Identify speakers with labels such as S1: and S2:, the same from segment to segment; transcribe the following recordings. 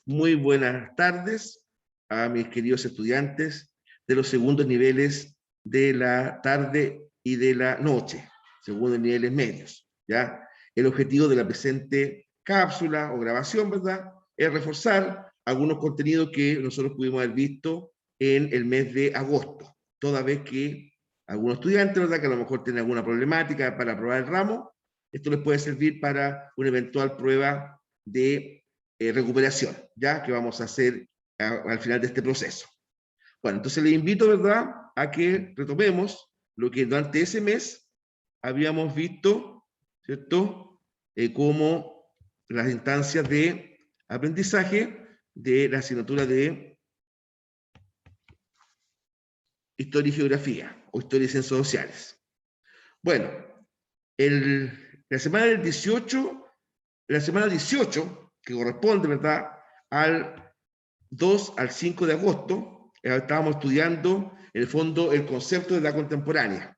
S1: Muy buenas tardes a mis queridos estudiantes de los segundos niveles de la tarde y de la noche, segundos niveles medios, ¿ya? El objetivo de la presente cápsula o grabación, ¿verdad?, es reforzar algunos contenidos que nosotros pudimos haber visto en el mes de agosto, toda vez que algunos estudiantes, ¿verdad?, que a lo mejor tienen alguna problemática para aprobar el ramo, esto les puede servir para una eventual prueba de recuperación, ya que vamos a hacer al final de este proceso. Bueno, entonces les invito, ¿verdad?, a que retomemos lo que durante ese mes habíamos visto, ¿cierto?, como las instancias de aprendizaje de la asignatura de Historia y Geografía, o Historia y Ciencias Sociales. Bueno, la semana del 18, que corresponde, ¿verdad?, al 2 al 5 de agosto, estábamos estudiando, en el fondo, el concepto de edad contemporánea.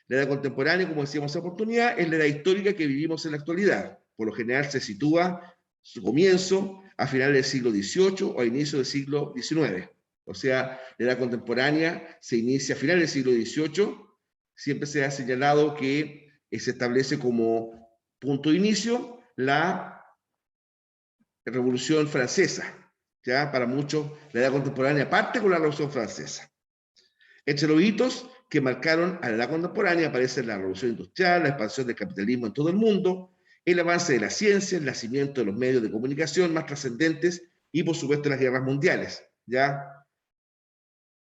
S1: La edad contemporánea, como decíamos en esa oportunidad, es la edad histórica que vivimos en la actualidad. Por lo general se sitúa su comienzo a finales del siglo XVIII o a inicio del siglo XIX. O sea, la edad contemporánea se inicia a finales del siglo XVIII. Siempre se ha señalado que se establece como punto de inicio la Revolución Francesa. ¿Ya? Para muchos, la edad contemporánea parte con la Revolución Francesa. Entre los hitos que marcaron a la edad contemporánea aparecen la Revolución Industrial, la expansión del capitalismo en todo el mundo, el avance de la ciencia, el nacimiento de los medios de comunicación más trascendentes y, por supuesto, las guerras mundiales. ¿Ya?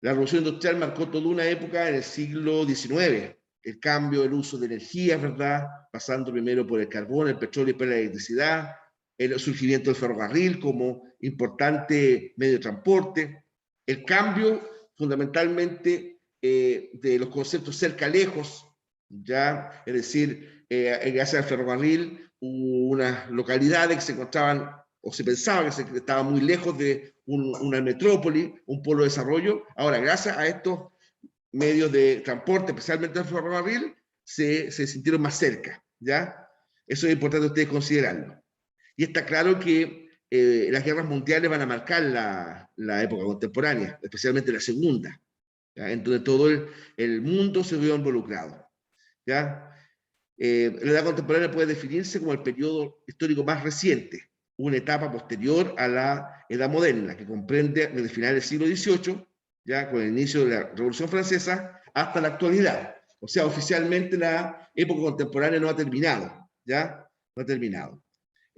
S1: La Revolución Industrial marcó toda una época en el siglo XIX, el cambio del uso de energías, ¿verdad?, pasando primero por el carbón, el petróleo y después la electricidad, el surgimiento del ferrocarril como importante medio de transporte, el cambio fundamentalmente de los conceptos cerca-lejos, ¿ya? Es decir, gracias al ferrocarril, unas localidades que se encontraban o se pensaba que estaba muy lejos de una metrópoli, un polo de desarrollo. Ahora, gracias a estos medios de transporte, especialmente el ferrocarril, se sintieron más cerca, ¿ya? Eso es importante ustedes considerarlo. Y está claro que las guerras mundiales van a marcar la época contemporánea, especialmente la segunda, ¿ya? Entonces todo el mundo se vio involucrado, ¿ya? La edad contemporánea puede definirse como el periodo histórico más reciente, una etapa posterior a la edad moderna, que comprende desde finales del siglo XVIII, ya con el inicio de la Revolución Francesa, hasta la actualidad. O sea, oficialmente la época contemporánea no ha terminado, ¿ya? No ha terminado.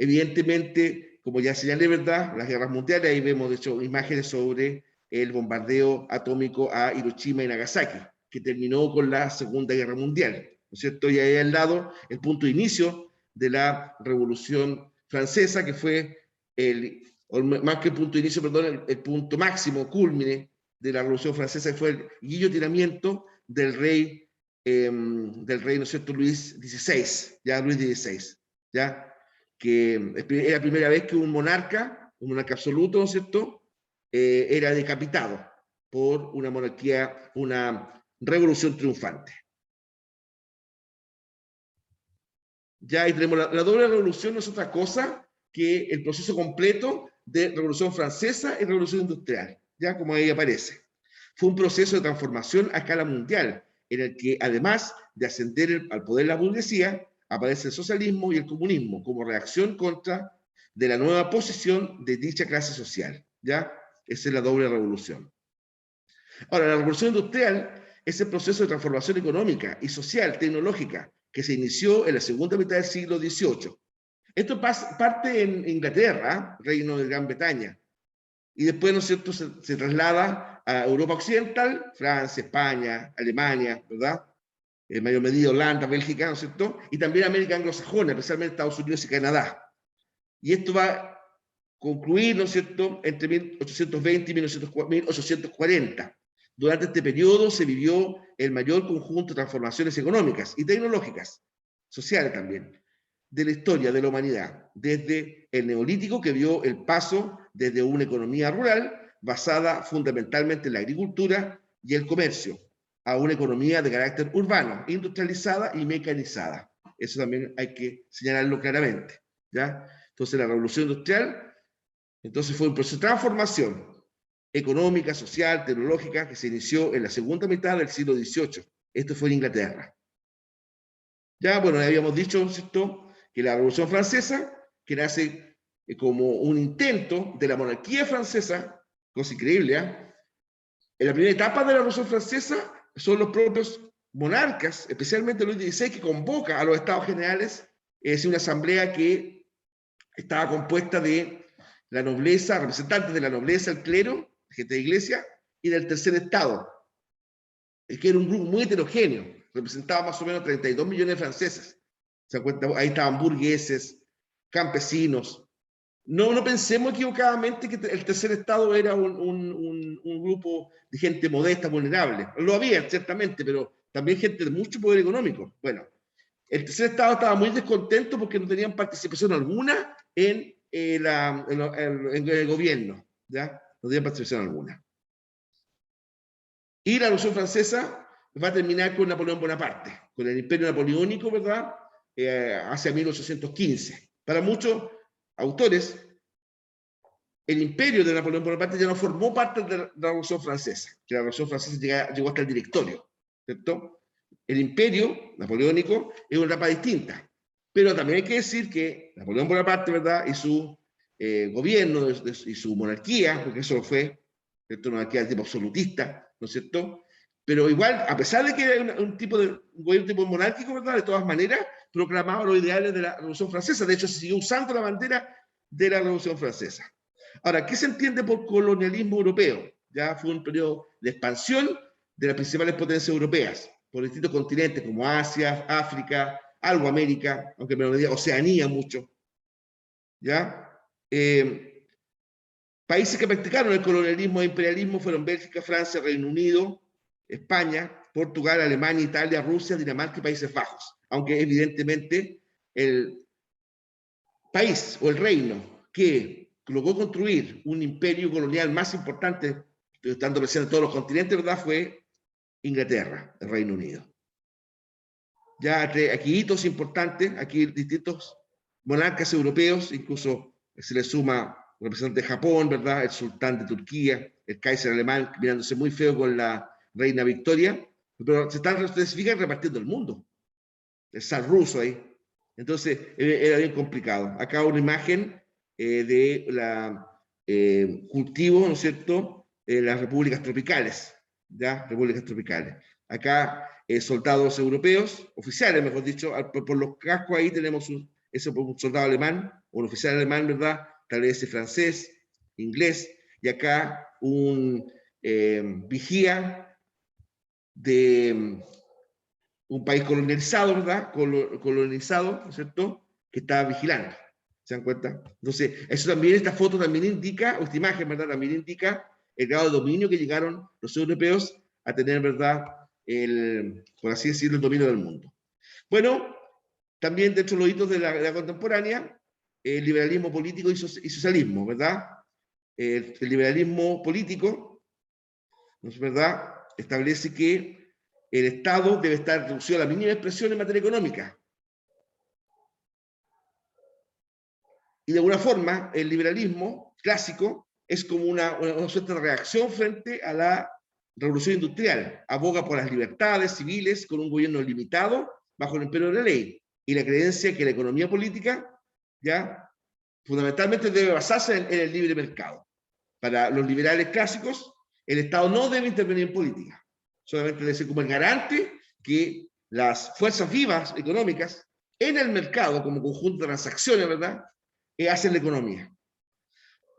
S1: Evidentemente, como ya señalé, ¿verdad?, las guerras mundiales, ahí vemos, de hecho, imágenes sobre el bombardeo atómico a Hiroshima y Nagasaki, que terminó con la Segunda Guerra Mundial, ¿no es cierto? Y ahí al lado, el punto de inicio de la Revolución Francesa, que fue más que el punto de inicio, perdón, el punto máximo, cúlmine de la Revolución Francesa, que fue el guillotinamiento del rey, ¿no es cierto?, Luis XVI, ¿ya? Que era la primera vez que un monarca absoluto, ¿no es cierto?, era decapitado por una monarquía, una revolución triunfante. Ya ahí tenemos la doble revolución, no es otra cosa que el proceso completo de Revolución Francesa y Revolución Industrial, ya como ahí aparece. Fue un proceso de transformación a escala mundial, en el que además de ascender al poder la burguesía, aparece el socialismo y el comunismo como reacción contra de la nueva posición de dicha clase social, ¿ya? Esa es la doble revolución. Ahora, la revolución industrial es el proceso de transformación económica y social, tecnológica, que se inició en la segunda mitad del siglo XVIII. Esto parte en Inglaterra, Reino de Gran Bretaña, y después, ¿no es cierto?, se traslada a Europa Occidental, Francia, España, Alemania, ¿verdad?, en mayor medida Holanda, Bélgica, ¿no es cierto?, y también América anglosajona, especialmente Estados Unidos y Canadá. Y esto va a concluir, ¿no es cierto?, entre 1820 y 1840. Durante este periodo se vivió el mayor conjunto de transformaciones económicas y tecnológicas, sociales también, de la historia de la humanidad, desde el Neolítico, que vio el paso desde una economía rural basada fundamentalmente en la agricultura y el comercio, a una economía de carácter urbano, industrializada y mecanizada. Eso también hay que señalarlo claramente, ¿ya? Entonces la revolución industrial Entonces fue un proceso de transformación económica, social, tecnológica, que se inició en la segunda mitad del siglo XVIII. Esto fue en Inglaterra. Ya, bueno, habíamos dicho, ¿cierto?, que la Revolución Francesa, que nace como un intento de la monarquía francesa, cosa increíble, ¿eh? En la primera etapa de la Revolución Francesa son los propios monarcas, especialmente Luis XVI, que convoca a los estados generales, es decir, una asamblea que estaba compuesta de la nobleza, representantes de la nobleza, el clero, gente de iglesia, y del tercer estado, que era un grupo muy heterogéneo, representaba más o menos 32 millones de franceses. ¿Se cuenta? Ahí estaban burgueses, campesinos. No pensemos equivocadamente que el tercer estado era un grupo de gente modesta, vulnerable. Lo había, ciertamente, pero también gente de mucho poder económico. Bueno, el tercer estado estaba muy descontento porque no tenían participación alguna en el gobierno, ¿ya? No tenían participación alguna. Y la Revolución Francesa va a terminar con Napoleón Bonaparte, con el Imperio Napoleónico, ¿verdad? Hacia 1815. Para muchos autores, el imperio de Napoleón Bonaparte ya no formó parte de la Revolución Francesa, que la Revolución Francesa llegó hasta el directorio, ¿cierto? El imperio napoleónico es una etapa distinta, pero también hay que decir que Napoleón Bonaparte, ¿verdad?, y su gobierno y su monarquía, porque eso fue, ¿cierto?, una monarquía de tipo absolutista, ¿no es cierto? Pero igual, a pesar de que era un gobierno tipo monárquico, ¿verdad?, de todas maneras, proclamaba los ideales de la Revolución Francesa. De hecho, se siguió usando la bandera de la Revolución Francesa. Ahora, ¿qué se entiende por colonialismo europeo? Ya fue un periodo de expansión de las principales potencias europeas por distintos continentes como Asia, África, algo América, aunque me lo diga Oceanía mucho. ¿Ya? Países que practicaron el colonialismo e imperialismo fueron Bélgica, Francia, Reino Unido, España, Portugal, Alemania, Italia, Rusia, Dinamarca y Países Bajos. Aunque evidentemente el país o el reino que logró construir un imperio colonial más importante, estando presente en todos los continentes, ¿verdad?, fue Inglaterra, el Reino Unido. Ya aquí hitos importantes, aquí distintos monarcas europeos, incluso se le suma el representante de Japón, ¿verdad?, el sultán de Turquía, el Kaiser alemán, mirándose muy feo con la reina Victoria, pero se siguen repartiendo el mundo. El zar ruso ahí. Entonces, era bien complicado. Acá una imagen de la cultivo, ¿no es cierto?, las repúblicas tropicales, ¿ya? Repúblicas tropicales. Acá, soldados europeos, oficiales, mejor dicho, por los cascos ahí tenemos un soldado alemán, un oficial alemán, ¿verdad?, tal vez francés, inglés, y acá un vigía de un país colonializado, ¿verdad? Colonizado, ¿no es cierto?, que está vigilando. ¿Se dan cuenta? Entonces, eso también, esta foto también indica, o esta imagen, ¿verdad?, también indica el grado de dominio que llegaron los europeos a tener, ¿verdad?, por así decirlo, el dominio del mundo. Bueno, también dentro de los hitos de la contemporánea, el liberalismo político y socialismo, ¿verdad? El liberalismo político, ¿no es verdad?, establece que el Estado debe estar reducido a la mínima expresión en materia económica. Y de alguna forma, el liberalismo clásico es como una suerte de reacción frente a la revolución industrial. Aboga por las libertades civiles con un gobierno limitado bajo el imperio de la ley y la creencia que la economía política ya fundamentalmente debe basarse en el libre mercado. Para los liberales clásicos, el Estado no debe intervenir en política, solamente debe ser como el garante que las fuerzas vivas económicas en el mercado, como conjunto de transacciones, ¿verdad?, hacen la economía.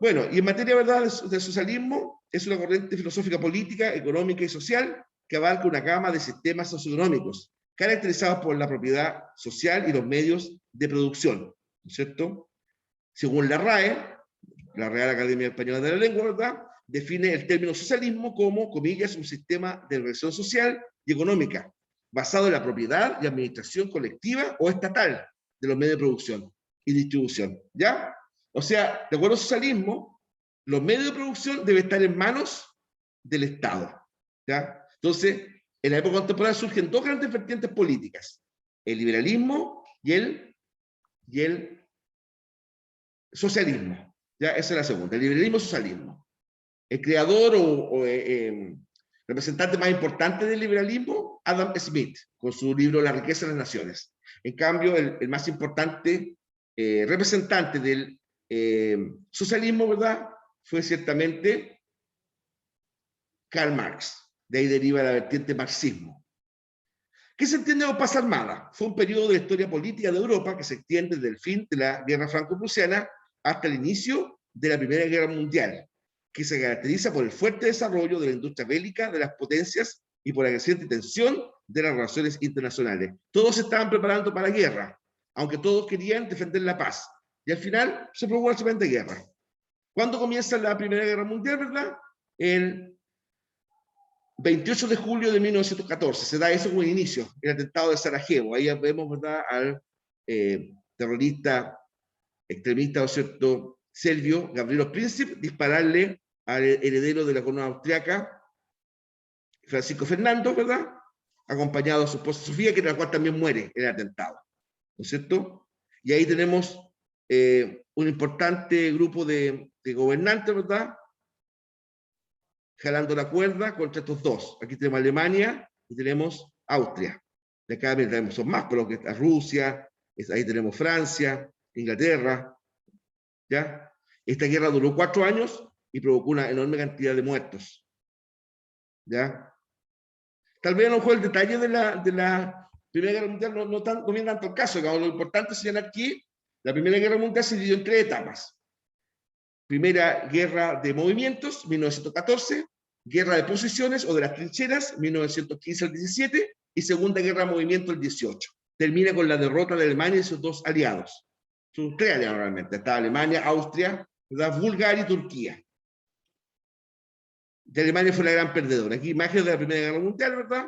S1: Bueno, y en materia, ¿verdad?, del socialismo, es una corriente filosófica política, económica y social que abarca una gama de sistemas socioeconómicos caracterizados por la propiedad social y los medios de producción, ¿no es cierto? Según la RAE, la Real Academia Española de la Lengua, ¿verdad?, define el término socialismo como, comillas, un sistema de organización social y económica basado en la propiedad y administración colectiva o estatal de los medios de producción y distribución, ¿ya? O sea, de acuerdo al socialismo, los medios de producción deben estar en manos del Estado, ¿ya? Entonces, en la época contemporánea surgen dos grandes vertientes políticas, el liberalismo y el socialismo. Ya, esa es la segunda, el liberalismo-socialismo. El creador representante más importante del liberalismo, Adam Smith, con su libro La riqueza de las naciones. En cambio, el más importante representante del socialismo, ¿verdad?, fue ciertamente Karl Marx. De ahí deriva la vertiente marxismo. ¿Qué se entiende por paz armada? Fue un periodo de la historia política de Europa que se extiende desde el fin de la Guerra Franco-Prusiana hasta el inicio de la Primera Guerra Mundial, que se caracteriza por el fuerte desarrollo de la industria bélica de las potencias y por la creciente tensión de las relaciones internacionales. Todos se estaban preparando para la guerra, aunque todos querían defender la paz. Y al final se produjo una tremenda guerra. ¿Cuándo comienza la Primera Guerra Mundial, verdad? El 28 de julio de 1914. Se da eso como inicio, el atentado de Sarajevo. Ahí vemos, ¿verdad?, al terrorista extremista, ¿no es cierto?, serbio, Gavrilo Princip, dispararle al heredero de la corona austriaca, Francisco Fernando, ¿verdad?, acompañado de su esposa Sofía, que de la cual también muere en el atentado, ¿no es cierto? Y ahí tenemos un importante grupo de gobernantes, ¿verdad?, jalando la cuerda contra estos dos. Aquí tenemos Alemania y tenemos Austria. De acá tenemos, son más, pero que está Rusia, ahí tenemos Francia, Inglaterra, ¿ya? Esta guerra duró 4 años y provocó una enorme cantidad de muertos, ¿ya? Tal vez a lo mejor el detalle de la Primera Guerra Mundial no viene tanto el caso, digamos, lo importante es señalar aquí, la Primera Guerra Mundial se dividió en 3 etapas. Primera Guerra de Movimientos, 1914, Guerra de Posiciones o de las Trincheras, 1915 al 17, y Segunda Guerra de Movimiento, el 18. Termina con la derrota de Alemania y sus 2 aliados. Son 3 aliados realmente. Está Alemania, Austria, ¿verdad?, Bulgaria y Turquía. De Alemania fue la gran perdedora. Aquí imágenes de la Primera Guerra Mundial, ¿verdad?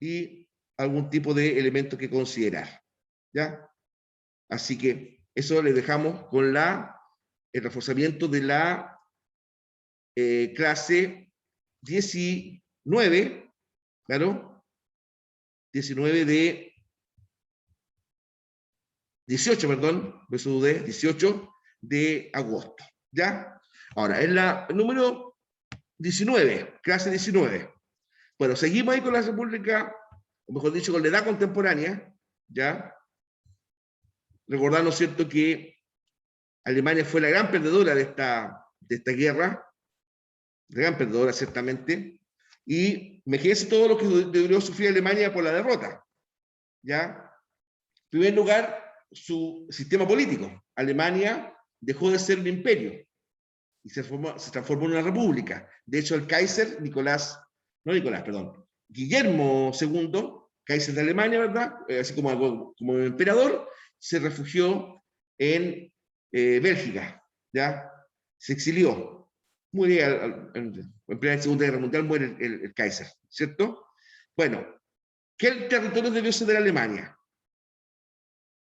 S1: Y algún tipo de elemento que considerar, ¿ya? Así que eso le dejamos con el reforzamiento de la clase 19, claro, 19 de 18, perdón, me sudé, 18 de agosto, ¿ya? Ahora, en la número 19, clase 19. Bueno, seguimos ahí con la República, o mejor dicho, con la edad contemporánea, ¿ya? Recordar, ¿no es cierto?, que Alemania fue la gran perdedora de esta guerra, la gran perdedora, ciertamente, y imagínense todo lo que debió sufrir Alemania por la derrota, ¿ya? En primer lugar, su sistema político. Alemania dejó de ser un imperio y se transformó en una república. De hecho, el Kaiser Guillermo II, Kaiser de Alemania, ¿verdad?, así como emperador, se refugió en Bélgica, ¿ya? Se exilió. Muere en Primera y Segunda Guerra Mundial, muere el Kaiser, ¿cierto? Bueno, ¿qué territorio debió ceder Alemania?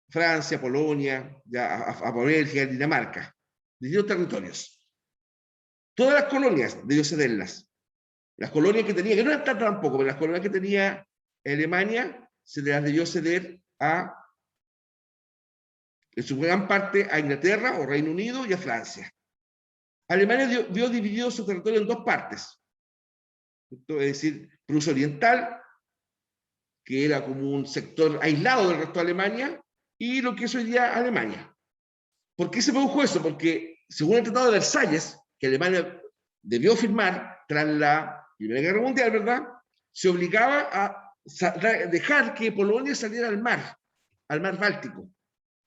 S1: Francia, Polonia, ya a Bélgica, Dinamarca, distintos territorios. Todas las colonias debió cederlas. Las colonias que tenía, que no eran tantas tampoco, pero las colonias que tenía Alemania se las debió ceder en su gran parte a Inglaterra o Reino Unido y a Francia. Alemania vio dividido su territorio en 2 partes. Es decir, Prusia Oriental, que era como un sector aislado del resto de Alemania, y lo que es hoy día Alemania. ¿Por qué se produjo eso? Porque según el Tratado de Versalles, que Alemania debió firmar tras la Primera Guerra Mundial, ¿verdad?, se obligaba a dejar que Polonia saliera al mar Báltico,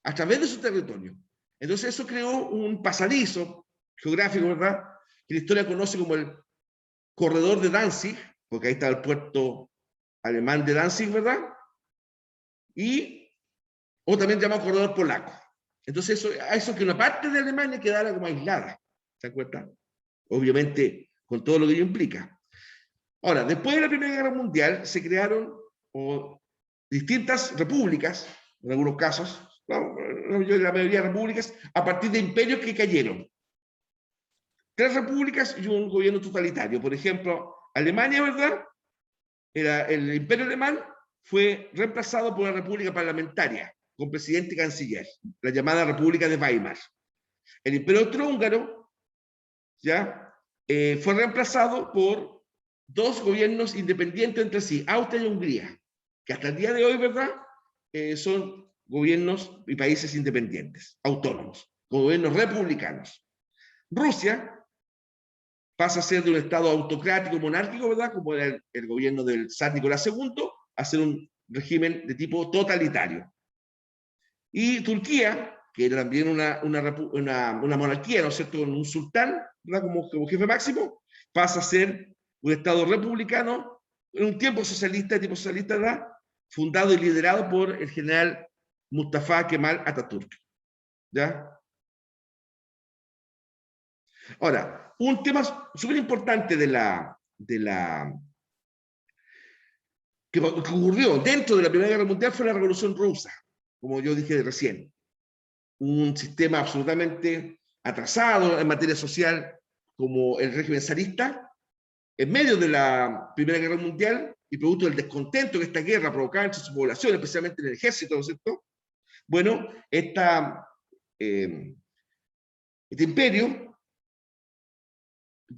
S1: a través de su territorio. Entonces eso creó un pasadizo geográfico, ¿verdad?, que la historia conoce como el corredor de Danzig, porque ahí está el puerto alemán de Danzig, ¿verdad?, o también llamado corredor polaco. Entonces eso que una parte de Alemania quedara como aislada, ¿se acuerdan? Obviamente con todo lo que ello implica. Ahora, después de la Primera Guerra Mundial se crearon distintas repúblicas, en algunos casos, la mayoría de repúblicas, a partir de imperios que cayeron. 3 repúblicas y un gobierno totalitario. Por ejemplo, Alemania, ¿verdad?, el imperio alemán fue reemplazado por una república parlamentaria, con presidente y canciller, la llamada República de Weimar. El Imperio Austrohúngaro, ¿ya? Fue reemplazado por dos gobiernos independientes entre sí, Austria y Hungría, que hasta el día de hoy, ¿verdad? Son gobiernos y países independientes, autónomos, gobiernos republicanos. Rusia pasa a ser de un estado autocrático, monárquico, ¿verdad? Como era el gobierno del zar Nicolás II, a ser un régimen de tipo totalitario. Y Turquía, que era también una monarquía, ¿no es cierto?, con un sultán, ¿verdad?, como jefe máximo, pasa a ser un estado republicano, en un tiempo socialista, de tipo socialista, ¿verdad?, fundado y liderado por el general Mustafa Kemal Atatürk. ¿Ya? Ahora, un tema súper importante que ocurrió dentro de la Primera Guerra Mundial fue la Revolución Rusa, como yo dije recién. Un sistema absolutamente atrasado en materia social como el régimen zarista, en medio de la Primera Guerra Mundial y producto del descontento que esta guerra provocaba entre su población, especialmente en el ejército, ¿no es cierto? Bueno, este imperio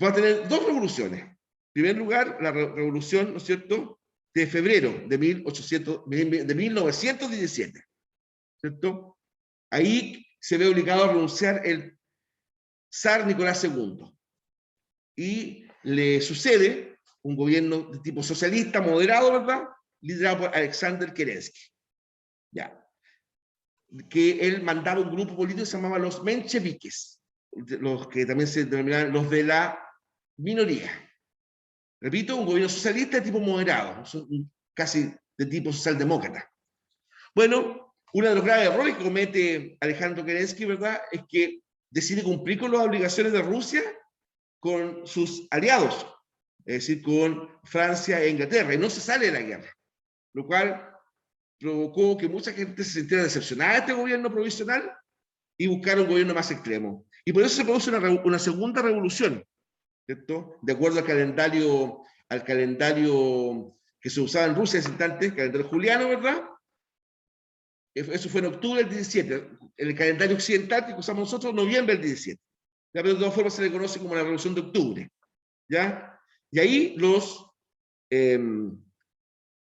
S1: va a tener dos revoluciones. En primer lugar, la revolución, ¿no es cierto?, de febrero de 1917, ¿cierto? Ahí se ve obligado a renunciar el zar Nicolás II y le sucede un gobierno de tipo socialista, moderado, ¿verdad?, liderado por Alexander Kerensky. Ya. Que él mandaba un grupo político que se llamaba los mencheviques, los que también se denominaban los de la minoría. Repito, un gobierno socialista de tipo moderado, casi de tipo socialdemócrata. Bueno, uno de los graves errores que comete Alejandro Kerensky, ¿verdad?, es que decide cumplir con las obligaciones de Rusia con sus aliados, es decir, con Francia e Inglaterra, y no se sale de la guerra, lo cual provocó que mucha gente se sintiera decepcionada de este gobierno provisional y buscara un gobierno más extremo. Y por eso se produce una segunda revolución, ¿cierto?, de acuerdo al calendario que se usaba en Rusia en ese instante, el calendario juliano, ¿verdad? Eso fue en octubre del 17. En el calendario occidental que usamos nosotros, noviembre del 17. ¿Ya? Pero de todas formas se le conoce como la Revolución de Octubre. ¿Ya? Y ahí los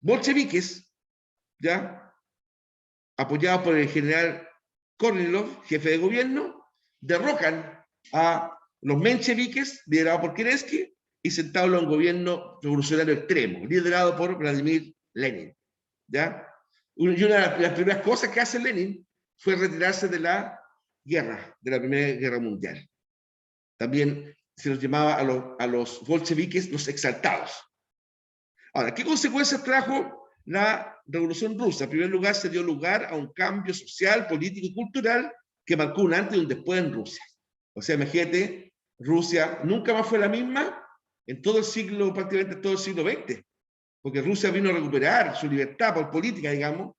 S1: bolcheviques, ¿ya?, apoyados por el general Kornilov, jefe de gobierno, derrocan a los mencheviques, liderados por Kerensky, y se entabla un gobierno revolucionario extremo, liderado por Vladimir Lenin. ¿Ya? Y una de las primeras cosas que hace Lenin fue retirarse de la guerra, de la Primera Guerra Mundial. También se los llamaba a los bolcheviques los exaltados. Ahora, ¿qué consecuencias trajo la Revolución Rusa? En primer lugar, se dio lugar a un cambio social, político y cultural que marcó un antes y un después en Rusia. O sea, imagínate, Rusia nunca más fue la misma en todo el siglo, prácticamente todo el siglo XX, porque Rusia vino a recuperar su libertad por política, digamos,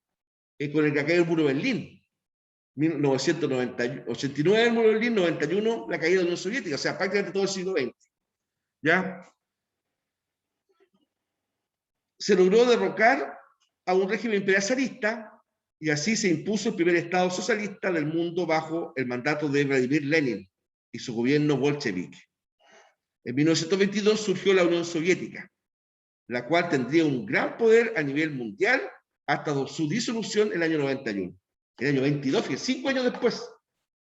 S1: con el que cayó el muro de Berlín. 1989 el muro de Berlín, 91 la caída de la Unión Soviética, o sea, prácticamente todo el siglo XX. ¿Ya? Se logró derrocar a un régimen imperial zarista y así se impuso el primer Estado socialista del mundo bajo el mandato de Vladimir Lenin y su gobierno bolchevique. En 1922 surgió la Unión Soviética, la cual tendría un gran poder a nivel mundial hasta su disolución en el año 91. El año 22, que 5 años después,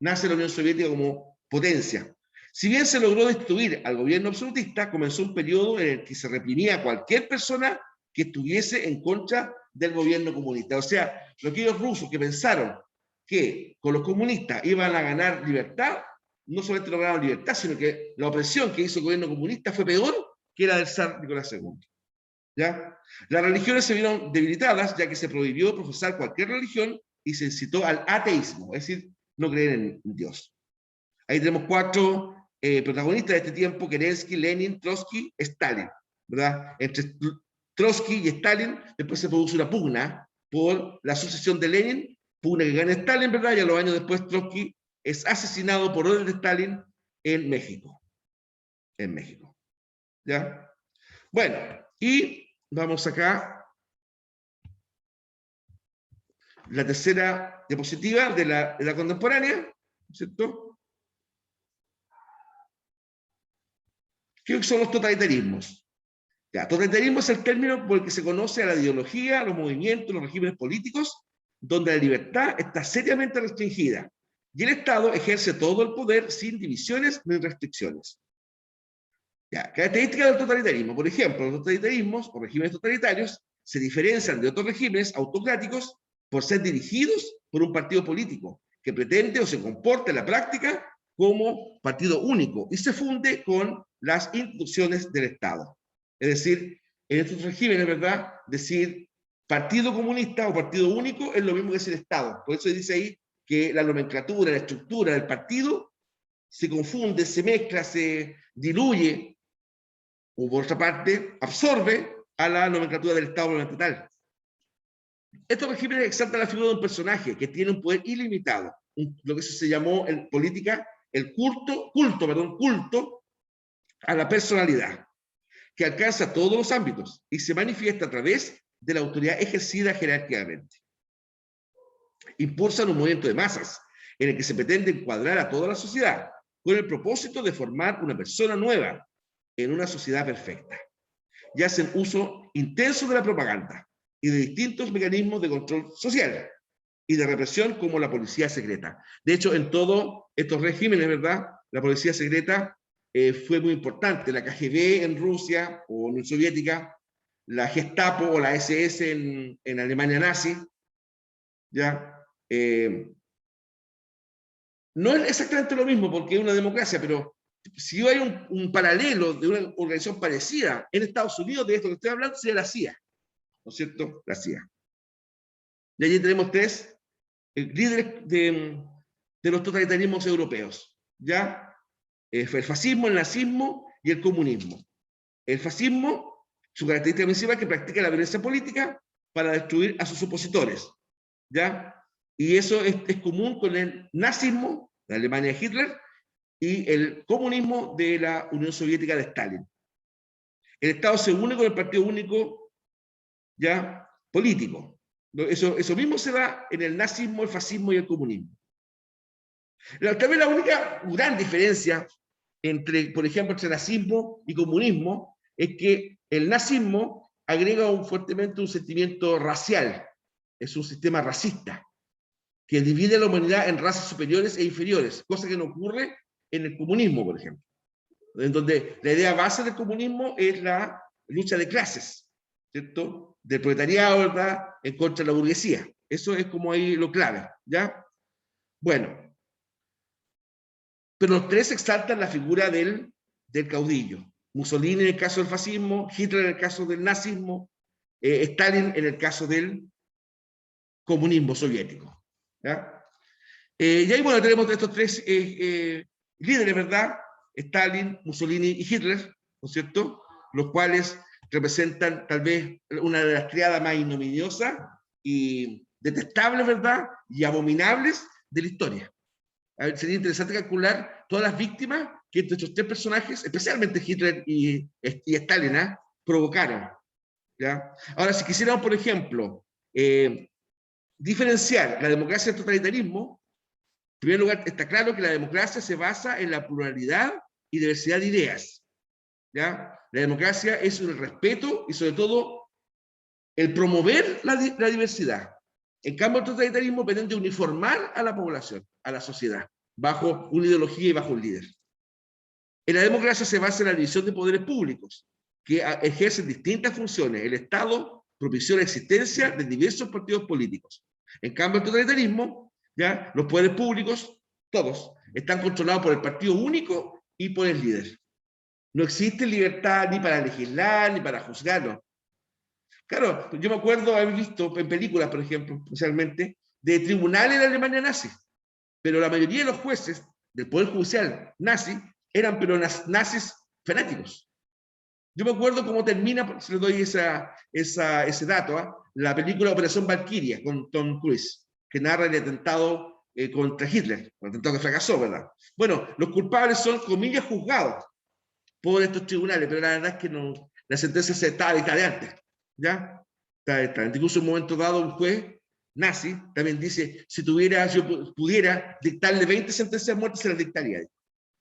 S1: nace la Unión Soviética como potencia. Si bien se logró destruir al gobierno absolutista, comenzó un periodo en el que se reprimía a cualquier persona que estuviese en contra del gobierno comunista. O sea, aquellos rusos que pensaron que con los comunistas iban a ganar libertad, no solamente lograron libertad, sino que la opresión que hizo el gobierno comunista fue peor que la del zar Nicolás II. ¿Ya? Las religiones se vieron debilitadas, ya que se prohibió profesar cualquier religión y se incitó al ateísmo, es decir, no creer en Dios. Ahí tenemos 4 protagonistas de este tiempo: Kerensky, Lenin, Trotsky, Stalin, ¿verdad? Entre Trotsky y Stalin después se produce una pugna por la sucesión de Lenin, pugna que gana Stalin, ¿verdad? Y a los años después Trotsky es asesinado por orden de Stalin en México. En México. ¿Ya? Bueno, y vamos acá. La tercera diapositiva de la contemporánea, ¿cierto? ¿Qué son los totalitarismos? Ya, totalitarismo es el término por el que se conoce a la ideología, los movimientos, los regímenes políticos, donde la libertad está seriamente restringida y el Estado ejerce todo el poder sin divisiones ni restricciones. Ya, características del totalitarismo. Por ejemplo, los totalitarismos o regímenes totalitarios se diferencian de otros regímenes autocráticos por ser dirigidos por un partido político que pretende o se comporta en la práctica como partido único y se funde con las instituciones del Estado. Es decir, en estos regímenes, ¿verdad?, decir partido comunista o partido único es lo mismo que decir Estado. Por eso dice ahí que la nomenclatura, la estructura del partido se confunde, se mezcla, se diluye, o por otra parte, absorbe a la nomenclatura del Estado estatal. Estos regímenes exaltan la figura de un personaje que tiene un poder ilimitado, lo que se llamó en política el culto a la personalidad, que alcanza todos los ámbitos y se manifiesta a través de la autoridad ejercida jerárquicamente. Impulsan un movimiento de masas en el que se pretende encuadrar a toda la sociedad con el propósito de formar una persona nueva en una sociedad perfecta. Y hacen uso intenso de la propaganda y de distintos mecanismos de control social y de represión como la policía secreta. De hecho, en todos estos regímenes, ¿verdad?, la policía secreta fue muy importante. La KGB en Rusia o Unión Soviética, la Gestapo o la SS en Alemania nazi, ¿ya? No es exactamente lo mismo porque es una democracia, pero si hay un paralelo de una organización parecida en Estados Unidos, de esto que estoy hablando, sería la CIA, ¿no es cierto? La CIA. Y allí tenemos tres líderes de los totalitarismos europeos, ¿ya? El fascismo, el nazismo y el comunismo. El fascismo, su característica principal es que practica la violencia política para destruir a sus opositores, ¿ya? Y eso es común con el nazismo, la Alemania de Hitler, y el comunismo de la Unión Soviética de Stalin. El Estado se une con el partido único, ya, político. Eso mismo se da en el nazismo, el fascismo y el comunismo. Tal vez la única gran diferencia entre, por ejemplo, entre nazismo y comunismo es que el nazismo agrega fuertemente un sentimiento racial. Es un sistema racista que divide a la humanidad en razas superiores e inferiores, cosa que no ocurre en el comunismo, por ejemplo, en donde la idea base del comunismo es la lucha de clases, ¿cierto? Del proletariado, ¿verdad?, en contra de la burguesía. Eso es como ahí lo clave, ¿ya? Bueno, pero los tres exaltan la figura del caudillo. Mussolini en el caso del fascismo, Hitler en el caso del nazismo, Stalin en el caso del comunismo soviético, ¿ya? Y ahí, bueno, tenemos estos tres líderes, ¿verdad? Stalin, Mussolini y Hitler, ¿no es cierto?, los cuales representan tal vez una de las triadas más ignominiosas y detestables, ¿verdad?, y abominables de la historia. A ver, sería interesante calcular todas las víctimas que estos tres personajes, especialmente Hitler y Stalin, provocaron, ¿ya? Ahora, si quisiéramos, por ejemplo, diferenciar la democracia del totalitarismo, en primer lugar, está claro que la democracia se basa en la pluralidad y diversidad de ideas, ¿ya? La democracia es el respeto y, sobre todo, el promover la diversidad. En cambio, el totalitarismo pretende uniformar a la población, a la sociedad, bajo una ideología y bajo un líder. En la democracia se basa en la división de poderes públicos, que ejercen distintas funciones. El Estado propició la existencia de diversos partidos políticos. En cambio, el totalitarismo, ¿ya?, los poderes públicos, todos, están controlados por el partido único y por el líder. No existe libertad ni para legislar, ni para juzgarlo. Claro, yo me acuerdo haber visto en películas, por ejemplo, especialmente, de tribunales de Alemania nazi, pero la mayoría de los jueces del Poder Judicial nazi eran pero nazis fanáticos. Yo me acuerdo cómo termina, si les doy ese dato, la película Operación Valquiria con Tom Cruise, que narra el atentado contra Hitler, el atentado que fracasó, ¿verdad? Bueno, los culpables son, comillas, juzgados por estos tribunales, pero la verdad es que no, la sentencia se está de antes, ¿ya? Está. Incluso en un momento dado un juez nazi también dice, si yo pudiera dictarle 20 sentencias de muerte, se las dictaría.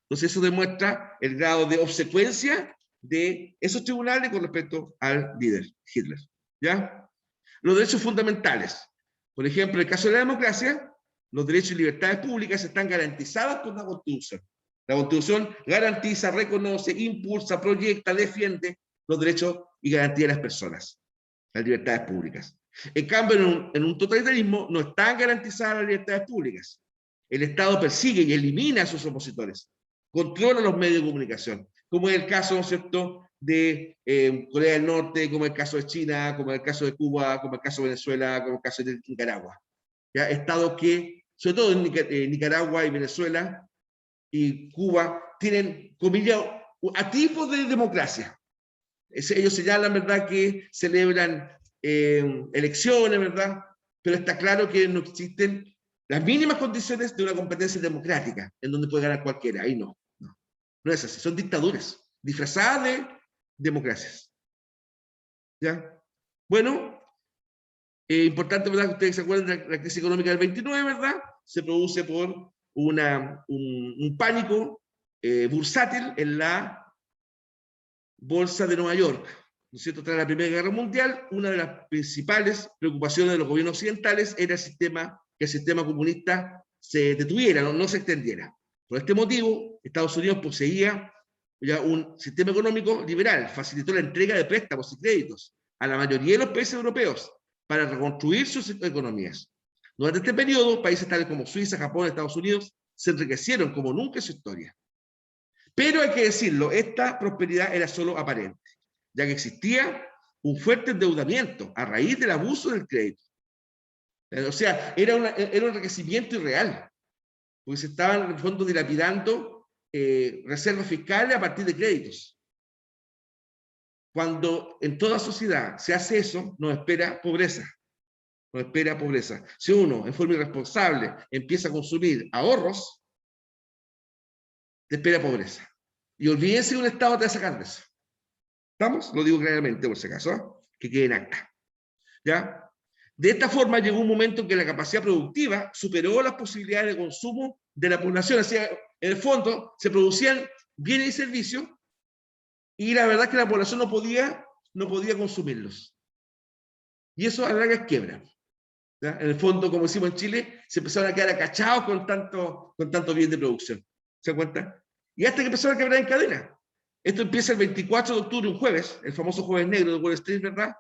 S1: Entonces eso demuestra el grado de obsecuencia de esos tribunales con respecto al líder, Hitler. ¿Ya? Los derechos fundamentales. Por ejemplo, en el caso de la democracia, los derechos y libertades públicas están garantizados por la Constitución. La Constitución garantiza, reconoce, impulsa, proyecta, defiende los derechos y garantías de las personas, las libertades públicas. En cambio, en un totalitarismo no están garantizadas las libertades públicas. El Estado persigue y elimina a sus opositores, controla los medios de comunicación, como es el caso, ¿no es cierto?, de Corea del Norte, como el caso de China, como el caso de Cuba, como el caso de Venezuela, como el caso de Nicaragua. ¿Ya? Estados que, sobre todo en Nicaragua y Venezuela y Cuba, tienen, comillas, a tipos de democracia. Ellos señalan, ¿verdad?, que celebran elecciones, ¿verdad? Pero está claro que no existen las mínimas condiciones de una competencia democrática, en donde puede ganar cualquiera. Ahí no. No es así, son dictaduras, disfrazadas de democracias. ¿Ya? Bueno, importante, ¿verdad?, que ustedes se acuerden de la crisis económica del 29, ¿verdad? Se produce por un pánico bursátil en la Bolsa de Nueva York, ¿no es cierto? Tras la Primera Guerra Mundial, una de las principales preocupaciones de los gobiernos occidentales era que el sistema comunista se detuviera, no se extendiera. Por este motivo, Estados Unidos poseía ya un sistema económico liberal, facilitó la entrega de préstamos y créditos a la mayoría de los países europeos para reconstruir sus economías. Durante este periodo, países tales como Suiza, Japón, Estados Unidos se enriquecieron como nunca en su historia. Pero hay que decirlo, esta prosperidad era solo aparente, ya que existía un fuerte endeudamiento a raíz del abuso del crédito. O sea, era un enriquecimiento irreal, porque se estaban en el fondo dilapidando reservas fiscales a partir de créditos. Cuando en toda sociedad se hace eso, nos espera pobreza. Nos espera pobreza. Si uno, en forma irresponsable, empieza a consumir ahorros, te espera pobreza. Y olvídense que un Estado te va a sacar de eso. ¿Estamos? Lo digo claramente, por si acaso, ¿eh? Que quede en acta. ¿Ya? De esta forma llegó un momento en que la capacidad productiva superó las posibilidades de consumo de la población. O sea, en el fondo se producían bienes y servicios y la verdad es que la población no podía consumirlos. Y eso a la larga es quiebra. ¿Ya? En el fondo, como decimos en Chile, se empezaron a quedar acachados con tanto bien de producción. ¿Se dan cuenta? Y hasta que empezaron a quebrar en cadena. Esto empieza el 24 de octubre, un jueves, el famoso jueves negro de Wall Street, ¿verdad?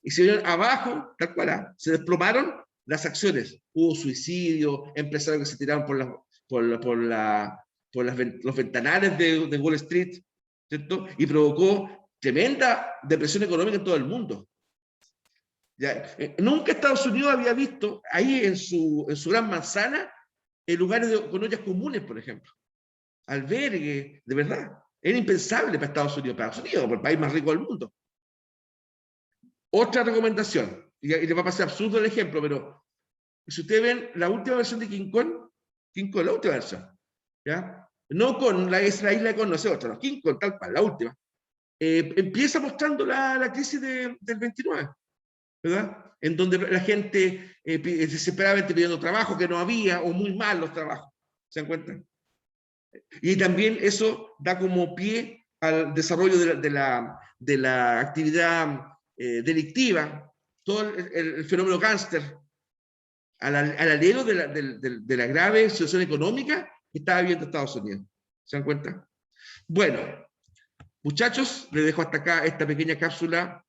S1: Y se vieron abajo, tal cual, se desplomaron las acciones. Hubo suicidio, empresarios que se tiraron los ventanales de Wall Street, ¿cierto? Y provocó tremenda depresión económica en todo el mundo. Ya, nunca Estados Unidos había visto ahí en su gran manzana lugares con ollas comunes, por ejemplo. Albergue, de verdad. Era impensable para Estados Unidos, por el país más rico del mundo. Otra recomendación, y le va a pasar absurdo el ejemplo, pero si ustedes ven la última versión de King Kong, la última versión, ¿ya? No con la isla de Kong, no sé, otra, no, King Kong, tal cual, la última. Empieza mostrando la crisis del 29, ¿verdad? En donde la gente desesperadamente pidiendo trabajo, que no había, o muy mal los trabajos, ¿se dan cuenta? Y también eso da como pie al desarrollo de la actividad delictiva, todo el fenómeno gángster, al alero de la grave situación económica que estaba viviendo Estados Unidos. ¿Se dan cuenta? Bueno, muchachos, les dejo hasta acá esta pequeña cápsula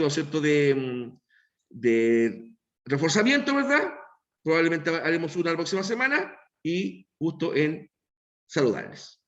S1: ¿cierto?, de reforzamiento, ¿verdad? Probablemente haremos una la próxima semana y gusto en saludarles.